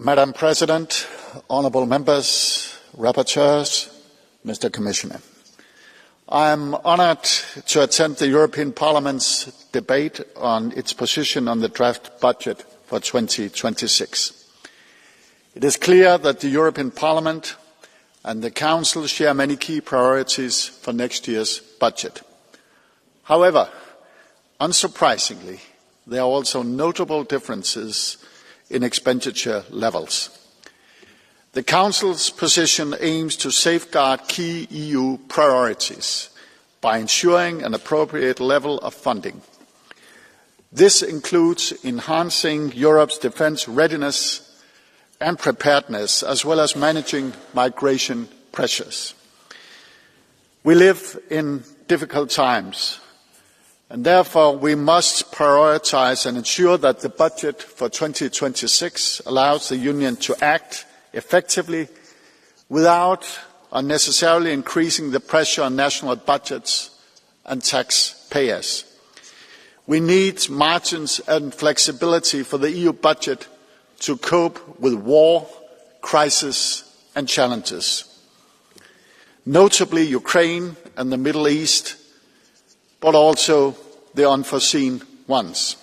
Madam President, honourable members, rapporteurs, Mr. Commissioner, I am honoured to attend the European Parliament's debate on its position on the draft budget for 2026. It is clear that the European Parliament and the Council share many key priorities for next year's budget. However, unsurprisingly, there are also notable differences in expenditure levels. The Council's position aims to safeguard key EU priorities by ensuring an appropriate level of funding. This includes enhancing Europe's defence readiness and preparedness, as well as managing migration pressures. We live in difficult times, and therefore we must prioritise and ensure that the budget for 2026 allows the Union to act effectively without unnecessarily increasing the pressure on national budgets and taxpayers. We need margins and flexibility for the EU budget to cope with war, crises and challenges, notably Ukraine and the Middle East, but also the unforeseen ones.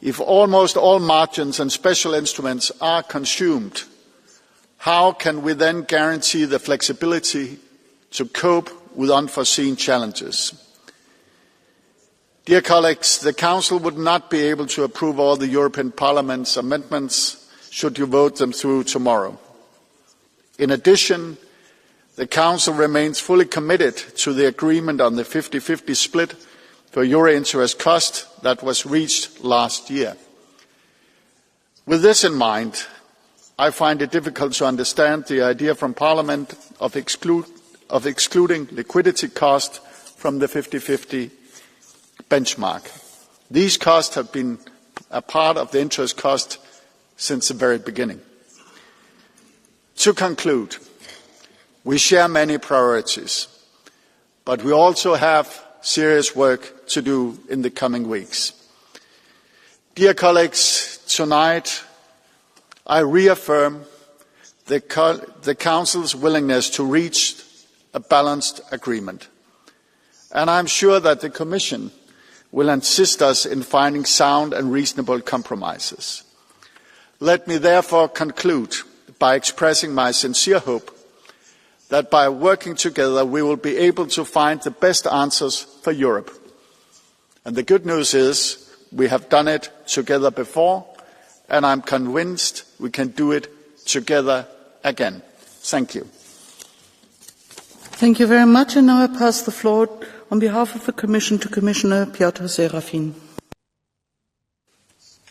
If almost all margins and special instruments are consumed, how can we then guarantee the flexibility to cope with unforeseen challenges? Dear colleagues, the Council would not be able to approve all the European Parliament's amendments should you vote them through tomorrow. In addition, the Council remains fully committed to the agreement on the 50-50 split for euro interest cost that was reached last year. With this in mind, I find it difficult to understand the idea from Parliament of excluding liquidity cost from the 50-50 benchmark. These costs have been a part of the interest cost since the very beginning. To conclude, we share many priorities, but we also have serious work to do in the coming weeks. Dear colleagues, tonight I reaffirm the Council's willingness to reach a balanced agreement, and I am sure that the Commission will assist us in finding sound and reasonable compromises. Let me therefore conclude by expressing my sincere hope that by working together we will be able to find the best answers for Europe. And the good news is we have done it together before, and I'm convinced we can do it together again. Thank you. Thank you very much, and now I pass the floor on behalf of the Commission to Commissioner Piotr Serafin.